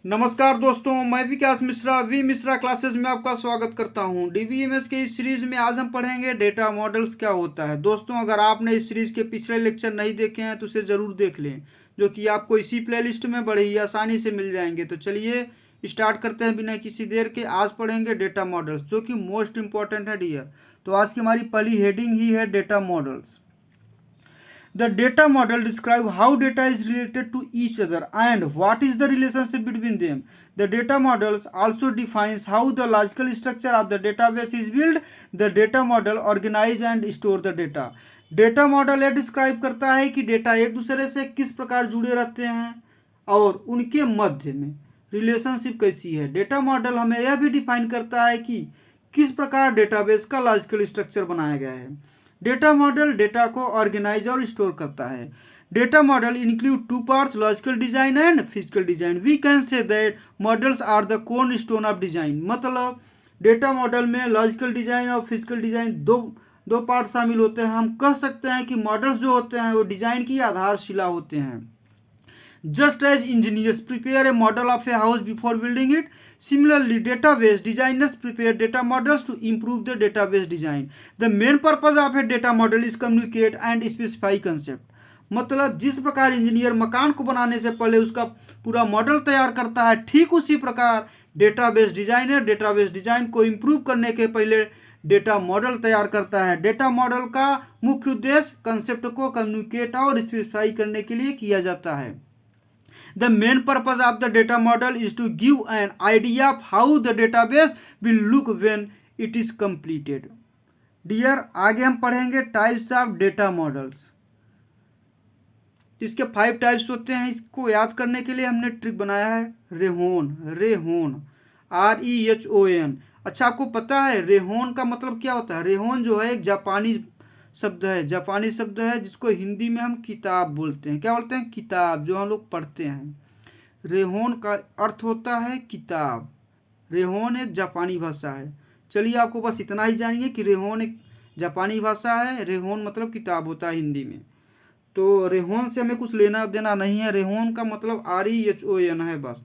नमस्कार दोस्तों, मैं विकास मिश्रा वी मिश्रा क्लासेस में आपका स्वागत करता हूं। डीबीएमएस के इस सीरीज में आज हम पढ़ेंगे डेटा मॉडल्स क्या होता है। दोस्तों, अगर आपने इस सीरीज के पिछले लेक्चर नहीं देखे हैं तो उसे ज़रूर देख लें, जो कि आपको इसी प्लेलिस्ट में बड़े ही आसानी से मिल जाएंगे। तो चलिए स्टार्ट करते हैं बिना किसी देर के। आज पढ़ेंगे डेटा मॉडल्स, जो कि मोस्ट इंपॉर्टेंट है डियर। तो आज की हमारी पहली हेडिंग ही है data models. The data model describes how data is related to each other and what is the relationship between them. The data models also defines how the logical structure of the database is built. The data model organize and store the data. Data model यह describe करता है कि data एक दूसरे से किस प्रकार जुड़े रहते हैं और उनके मध्य में रिलेशनशिप कैसी है। डेटा मॉडल हमें यह भी डिफाइन करता है कि किस प्रकार डेटाबेस का लॉजिकल स्ट्रक्चर बनाया गया है। डेटा मॉडल डेटा को ऑर्गेनाइज और स्टोर करता है। Data model include two parts, logical design and physical design. We can say that models are the cornerstone of design. मतलब डेटा मॉडल में लॉजिकल डिजाइन और फिजिकल डिजाइन दो part शामिल होते हैं। हम कह सकते हैं कि मॉडल्स जो होते हैं वो डिजाइन की आधारशिला होते हैं। Just as engineers prepare a model of a house before building it, similarly database designers prepare data models to improve the database design. The main purpose of a data model is communicate and specify concept. मतलब जिस प्रकार engineer मकान को बनाने से पहले उसका पूरा मॉडल तैयार करता है, ठीक उसी प्रकार डेटाबेस डिजाइनर डेटाबेस डिजाइन को इम्प्रूव करने के पहले डेटा मॉडल तैयार करता है। डेटा मॉडल का मुख्य उद्देश्य कंसेप्ट को कम्युनिकेट और स्पेसिफाई करने के लिए किया जाता है। The main purpose of the data model is to give an idea of how the database will look when it is completed. Dear, आगे हम पढ़ेंगे टाइप्स ऑफ डेटा मॉडल्स। इसके 5 टाइप्स होते हैं। इसको याद करने के लिए हमने ट्रिक बनाया है रेहोन REHON। अच्छा, आपको पता है रेहोन का मतलब क्या होता है? रेहोन जो है एक जापानी शब्द है जिसको हिंदी में हम किताब बोलते हैं। क्या बोलते हैं? किताब, जो हम लोग पढ़ते हैं। रेहोन का अर्थ होता है किताब। रेहोन एक जापानी भाषा है। चलिए, आपको बस इतना ही जानिए कि रेहोन एक जापानी भाषा है। रेहोन मतलब किताब होता है हिंदी में। तो रेहोन से हमें कुछ लेना देना नहीं है। रेहोन का मतलब REHON है। बस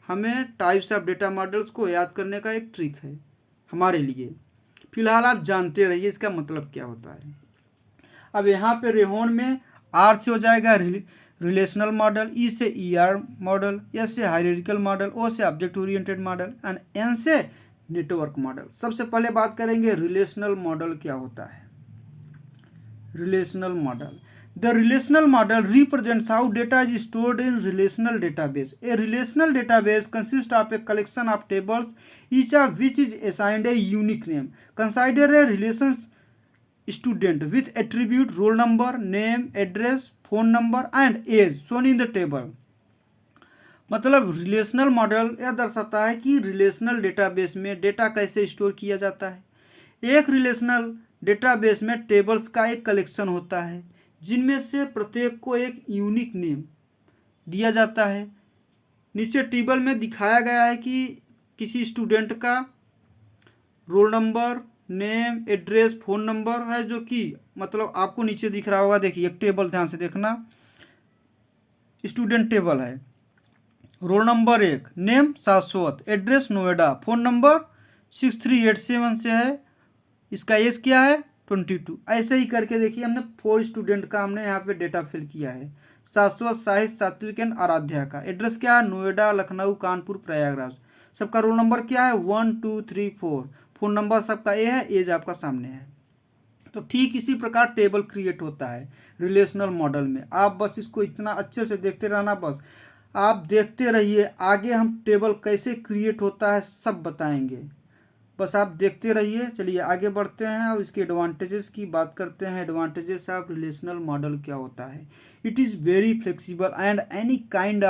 हमें टाइप्स ऑफ डेटा मॉडल्स को याद करने का एक ट्रिक है हमारे लिए। फिलहाल आप जानते रहिए इसका मतलब क्या होता है। अब यहाँ पे रेहोन में R से हो जाएगा रिलेशनल मॉडल, E से ER मॉडल, S से हायरार्किकल मॉडल, O से object oriented model and N से नेटवर्क मॉडल। सबसे पहले बात करेंगे रिलेशनल मॉडल क्या होता है। Relational model, the relational model represents how data is stored in relational database. A relational database consists of a collection of tables, each of which is assigned a unique name. Consider a relation student with attribute roll number, name, address, phone number and age shown in the table. मतलब relational model यह दर्शाता है कि relational database में data कैसे store किया जाता है। एक रिलेशनल डेटाबेस में टेबल्स का एक कलेक्शन होता है जिनमें से प्रत्येक को एक यूनिक नेम दिया जाता है। नीचे टेबल में दिखाया गया है कि किसी स्टूडेंट का roll number, name, address, phone number है, जो कि मतलब आपको नीचे दिख रहा होगा। देखिए एक टेबल, ध्यान से देखना, स्टूडेंट टेबल है। रोल नंबर 1, नेम शाश्वत, एड्रेस नोएडा, फ़ोन नंबर 6387 से है, इसका एज क्या है 22। ऐसे ही करके देखिए हमने 4 स्टूडेंट का हमने यहाँ पे डेटा फिल किया है। शाश्वत, साहित्य, सात्विक एंड आराध्या का एड्रेस क्या है? नोएडा, लखनऊ, कानपुर, प्रयागराज। सबका रोल नंबर क्या है? 1 2 3 4। फ़ोन नंबर सबका ए है, एज आपका सामने है। तो ठीक इसी प्रकार टेबल क्रिएट होता है रिलेशनल मॉडल में। आप बस इसको इतना अच्छे से देखते रहना, बस आप देखते रहिए। आगे हम टेबल कैसे क्रिएट होता है सब बताएंगे, बस आप देखते रहिए। चलिए आगे बढ़ते हैं और इसके एडवांटेजेस की बात करते हैं। एडवांटेजेस ऑफ रिलेशनल मॉडल क्या होता है? It is very flexible and any kind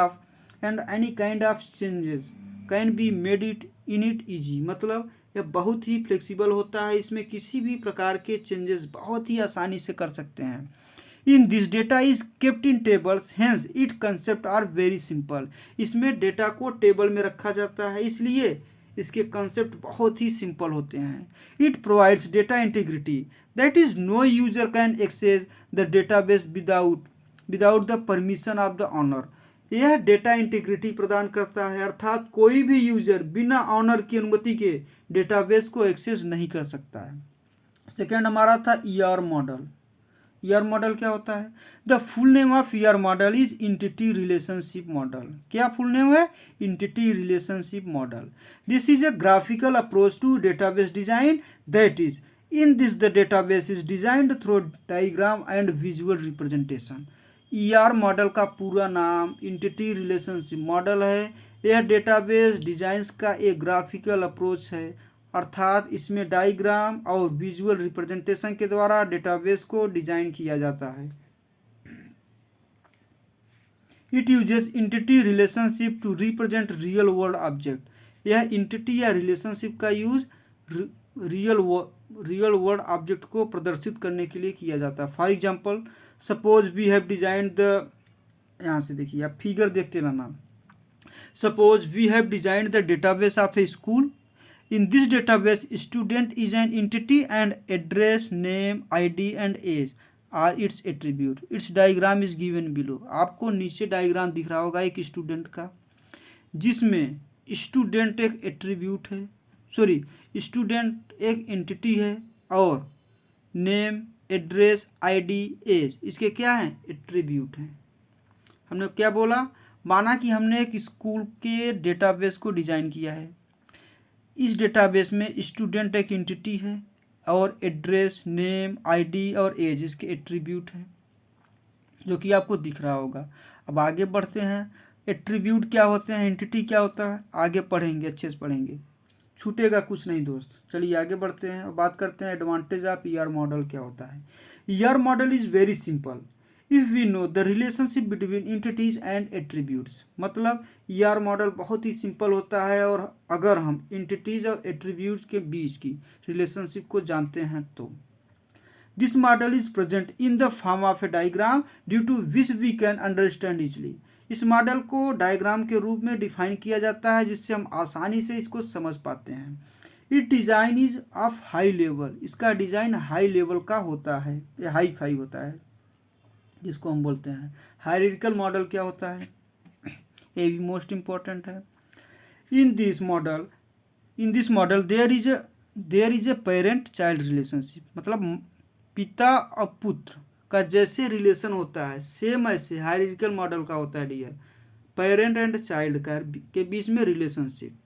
of changes can be made it in it easy. मतलब यह बहुत ही फ्लेक्सिबल होता है, इसमें किसी भी प्रकार के चेंजेस बहुत ही आसानी से कर सकते हैं। In this data is kept in tables, hence it concept are very simple. इसमें डेटा को टेबल में रखा जाता है, इसलिए इसके कंसेप्ट बहुत ही सिंपल होते हैं। It provides data integrity, that is no user can access the database without the permission of the owner. यह डेटा इंटीग्रिटी प्रदान करता है, अर्थात कोई भी यूजर बिना ऑनर की अनुमति के डेटाबेस को एक्सेस नहीं कर सकता है। सेकेंड हमारा था ईआर मॉडल। ईआर मॉडल क्या होता है? The full name of ER model is entity relationship model. क्या फुल नेम है? Entity relationship model. This is a graphical approach to database design, that is in this the database is designed through diagram and visual representation. ER model का पूरा नाम entity relationship model है। यह database designs का एक graphical approach है, अर्थात इसमें डायग्राम और विजुअल रिप्रेजेंटेशन के द्वारा डेटाबेस को डिजाइन किया जाता है। It uses entity relationship to represent real world object. यह इंटिटी या रिलेशनशिप का यूज रियल वर्ल्ड ऑब्जेक्ट को प्रदर्शित करने के लिए किया जाता है। For example, suppose we have designed the, यहाँ से देखिए आप फिगर देखते रहना। Suppose we have designed the database of a school. In this database, student is an entity and address, name, ID and age are its attribute. Its diagram is given below. आपको नीचे diagram दिख रहा होगा एक student का, जिसमें student एक attribute है, सॉरी स्टूडेंट एक एंटिटी है और नेम, एड्रेस, आईडी, एज इसके क्या हैं? एट्रीब्यूट हैं। हमने क्या बोला? माना कि हमने एक स्कूल के डेटाबेस को डिजाइन किया है। इस डेटाबेस में स्टूडेंट एक एंटिटी है और एड्रेस, नेम, आईडी और एज इसके एट्रीब्यूट हैं, जो कि आपको दिख रहा होगा। अब आगे बढ़ते हैं, एट्रीब्यूट क्या होते हैं, एंटिटी क्या होता है, आगे पढ़ेंगे, अच्छे से पढ़ेंगे, छूटेगा कुछ नहीं दोस्त। चलिए आगे बढ़ते हैं और बात करते हैं एडवांटेज ऑफ ईआर मॉडल क्या होता है। ER model is very simple if we know the relationship between entities and attributes. मतलब ईआर मॉडल बहुत ही सिंपल होता है, और अगर हम एंटिटीज और एट्रीब्यूट्स के बीच की रिलेशनशिप को जानते हैं तो। This model is present in the form of a diagram due to which we can understand easily. इस मॉडल को डायग्राम के रूप में डिफाइन किया जाता है, जिससे हम आसानी से इसको समझ पाते हैं। It design is of high level. इसका डिजाइन हाई लेवल का होता है, या हाई फाई होता है, जिसको हम बोलते हैं। हायरार्किकल मॉडल क्या होता है, ये भी मोस्ट इंपॉर्टेंट है। In this model there is a parent child relationship. मतलब पिता और पुत्र का जैसे रिलेशन होता है, सेम ऐसे हायरार्किकल मॉडल का होता है डियर, पेरेंट एंड चाइल्ड का के बीच में रिलेशनशिप।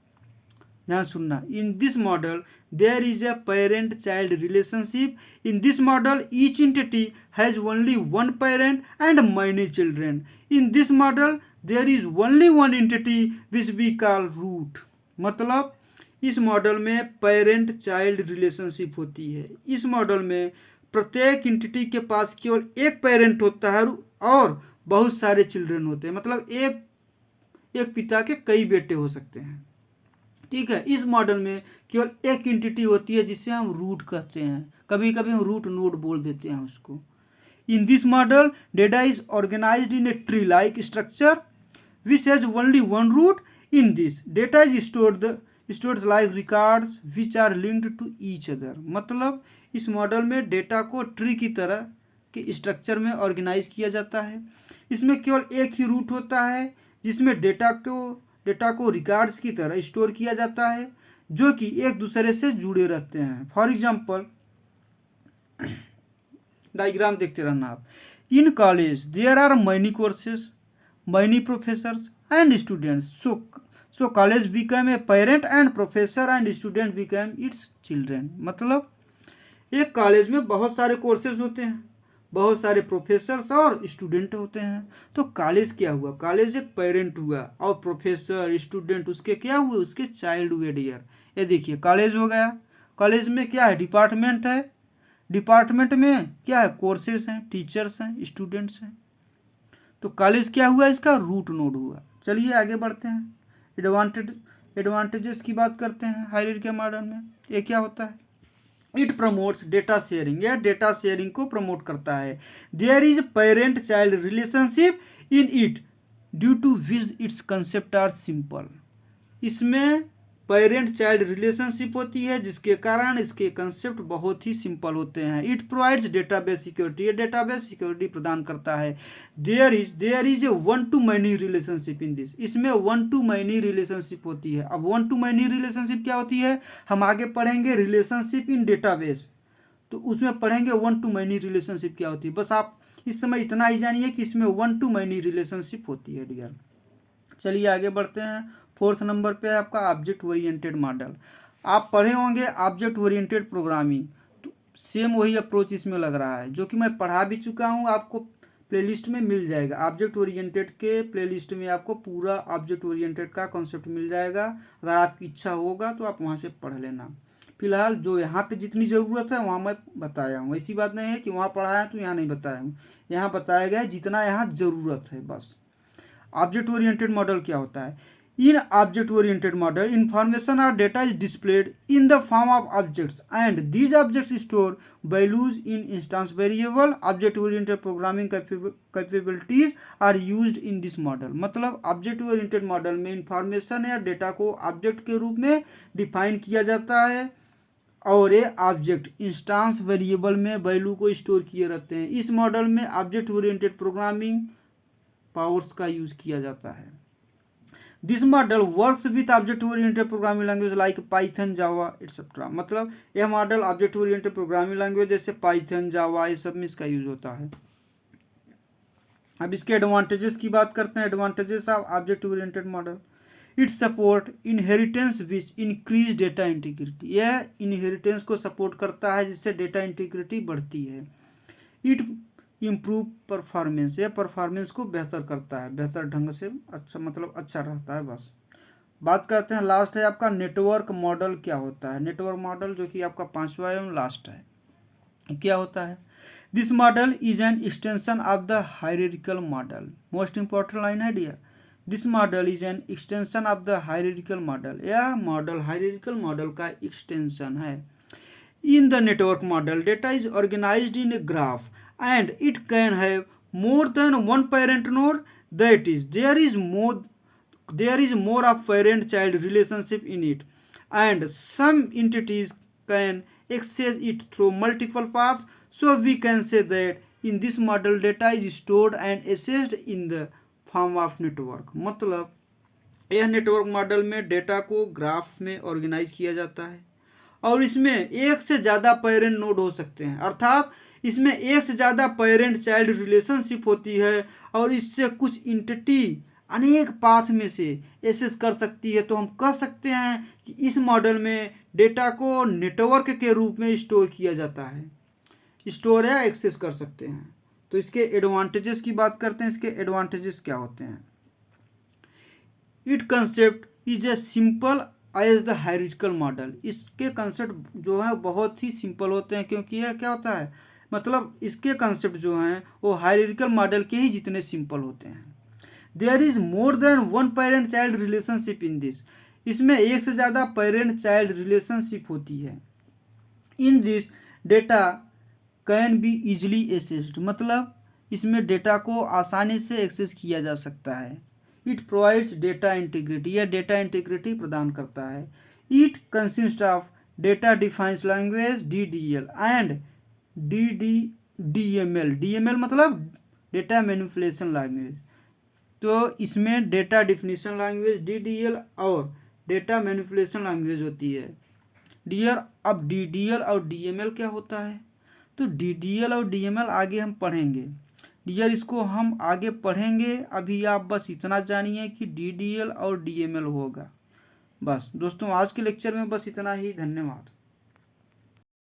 ध्यान सुनना, in this model there is a parent child relationship. In this model each entity has only one parent and many children. In this model there is only one entity which we call root. मतलब इस model में parent child relationship होती है। इस model में प्रत्येक entity के पास केवल एक पेरेंट होता है और बहुत सारे चिल्ड्रन होते हैं। मतलब एक पिता के कई बेटे हो सकते हैं, ठीक है। इस मॉडल में केवल एक एंटिटी होती है जिसे हम रूट कहते हैं, कभी कभी हम रूट नोड बोल देते हैं उसको। In this model data is organised in a tree like structure which has only one root. In this data is stored like records which are linked to each other. मतलब इस model में data को tree की तरह के structure में organise किया जाता है। इसमें केवल एक ही रूट होता है, जिसमें डेटा को रिकॉर्ड्स की तरह स्टोर किया जाता है, जो कि एक दूसरे से जुड़े रहते हैं। फॉर एग्जाम्पल, डायग्राम देखते रहना आप। In college there are many courses, many professors and students, so college become a parent and professor and student become its children. मतलब एक कॉलेज में बहुत सारे कोर्सेज होते हैं, बहुत सारे प्रोफेसर्स और स्टूडेंट होते हैं। तो कॉलेज क्या हुआ, कॉलेज एक पेरेंट हुआ और प्रोफेसर स्टूडेंट उसके क्या हुए, उसके चाइल्ड हुए डियर। ये देखिए कॉलेज हो गया। कॉलेज में क्या है, डिपार्टमेंट है, डिपार्टमेंट में क्या है, कोर्सेज हैं, टीचर्स हैं, स्टूडेंट्स हैं। तो कॉलेज क्या हुआ, इसका रूट नोड हुआ। चलिए आगे बढ़ते हैं, एडवांटेजेस की बात करते हैं हायरार्किकल मॉडल में। ये क्या होता है, इट प्रमोट्स डेटा शेयरिंग, यह डेटा शेयरिंग को प्रमोट करता है। There is parent child relationship in it due to which its concept are simple. इसमें पेरेंट चाइल्ड रिलेशनशिप होती है, जिसके कारण इसके कंसेप्ट बहुत ही सिंपल होते हैं। इट प्रोवाइड्स डेटाबेस सिक्योरिटी, ये डेटाबेस सिक्योरिटी प्रदान करता है। There is a one to many relationship in this, इसमें वन टू मैनी रिलेशनशिप होती है। अब वन टू मैनी रिलेशनशिप क्या होती है हम आगे पढ़ेंगे। रिलेशनशिप इन डेटाबेस, तो उसमें पढ़ेंगे वन टू मैनी रिलेशनशिप क्या होती है। बस आप इस समय इतना ही जानिए कि इसमें वन टू मैनी रिलेशनशिप होती है डियर। चलिए आगे बढ़ते हैं। 4th नंबर पे है आपका ऑब्जेक्ट ओरिएंटेड मॉडल। आप पढ़े होंगे ऑब्जेक्ट ओरिएंटेड प्रोग्रामिंग, तो सेम वही अप्रोच इसमें लग रहा है, जो कि मैं पढ़ा भी चुका हूँ, आपको प्लेलिस्ट में मिल जाएगा। ऑब्जेक्ट ओरिएंटेड के प्लेलिस्ट में आपको पूरा ऑब्जेक्ट ओरिएंटेड का कॉन्सेप्ट मिल जाएगा। अगर आपकी इच्छा होगा तो आप वहाँ से पढ़ लेना। फिलहाल जो यहाँ पे जितनी ज़रूरत है वहाँ मैं बताया हूँ, ऐसी बात नहीं है कि वहाँ पढ़ाया तो यहाँ नहीं बताया हूँ। यहाँ बताया गया है जितना यहाँ ज़रूरत है बस। ऑब्जेक्ट ओरिएंटेड मॉडल क्या होता है। In object oriented model information और data is displayed in the form of objects and these objects store values in instance variable. Object oriented programming capabilities are used in this model. मतलब object oriented model में information या data को object के रूप में define किया जाता है और ये ऑब्जेक्ट इंस्टेंस वेरिएबल में वैल्यू को स्टोर किए रहते हैं। इस मॉडल में ऑब्जेक्ट ओरिएंटेड प्रोग्रामिंग पावर्स का यूज किया जाता है। This model works with object oriented programming language like Python, Java etcetera. मतलब यह model object oriented programming language जैसे पाइथन, जावा, ये सब में इसका यूज होता है। अब इसके एडवांटेजेस की बात करते हैं। Advantages of object oriented model. It support inheritance which increase data integrity. यह इनहेरिटेंस को सपोर्ट करता है जिससे डेटा इंटीग्रिटी बढ़ती है। इट इम्प्रूव परफॉर्मेंस, यह परफॉर्मेंस को बेहतर करता है, बेहतर ढंग से अच्छा मतलब अच्छा रहता है। बस बात करते हैं लास्ट है आपका नेटवर्क मॉडल क्या होता है। नेटवर्क मॉडल जो कि आपका 5वां एवं लास्ट है, क्या होता है। This model is an extension of the hierarchical model. Most important line है dear, this model is an extension of the hierarchical model. यह मॉडल हायरार्किकल मॉडल का एक्सटेंशन है। In the network model data is organised in a graph and it can have more than one parent node, that is there is more of parent child relationship in it, and some entities can access it through multiple paths. So we can say that in this model data is stored and accessed in the form of network। मतलब यह network model में data को graph में organise किया जाता है और इसमें एक से ज़्यादा पेरेंट नोड हो सकते हैं, अर्थात इसमें एक से ज़्यादा पेरेंट चाइल्ड रिलेशनशिप होती है और इससे कुछ इंटिटी अनेक पाथ में से एक्सेस कर सकती है। तो हम कह सकते हैं कि इस मॉडल में डेटा को नेटवर्क के रूप में स्टोर किया जाता है, स्टोर या एक्सेस कर सकते हैं। तो इसके एडवांटेजेस की बात करते हैं। इसके एडवांटेजेस क्या होते हैं। It concept is a simple as the hierarchical model. इसके कंसेप्ट जो है बहुत ही सिंपल होते हैं, क्योंकि यह क्या होता है मतलब इसके कंसेप्ट जो हैं वो हायरार्किकल मॉडल के ही जितने सिंपल होते हैं। There is more than one parent child relationship in this. इसमें एक से ज़्यादा पेरेंट चाइल्ड रिलेशनशिप होती है। In this data can be easily accessed. मतलब इसमें डेटा को आसानी से एक्सेस किया जा सकता है। इट प्रोवाइड्स डेटा इंटीग्रिटी, यह डेटा इंटीग्रिटी प्रदान करता है। It consist of data defines language DDL and DML। DML मतलब डेटा मैनिपुलेशन लैंग्वेज। तो इसमें डेटा डिफिनीशन लैंग्वेज DDL और डेटा मैनिपुलेशन लैंग्वेज होती है डियर। अब DDL और DML क्या होता है, तो DDL और DML आगे हम पढ़ेंगे डियर, इसको हम आगे पढ़ेंगे। अभी आप बस इतना जानिए कि DDL और DML होगा। बस दोस्तों आज के लेक्चर में बस इतना ही। धन्यवाद।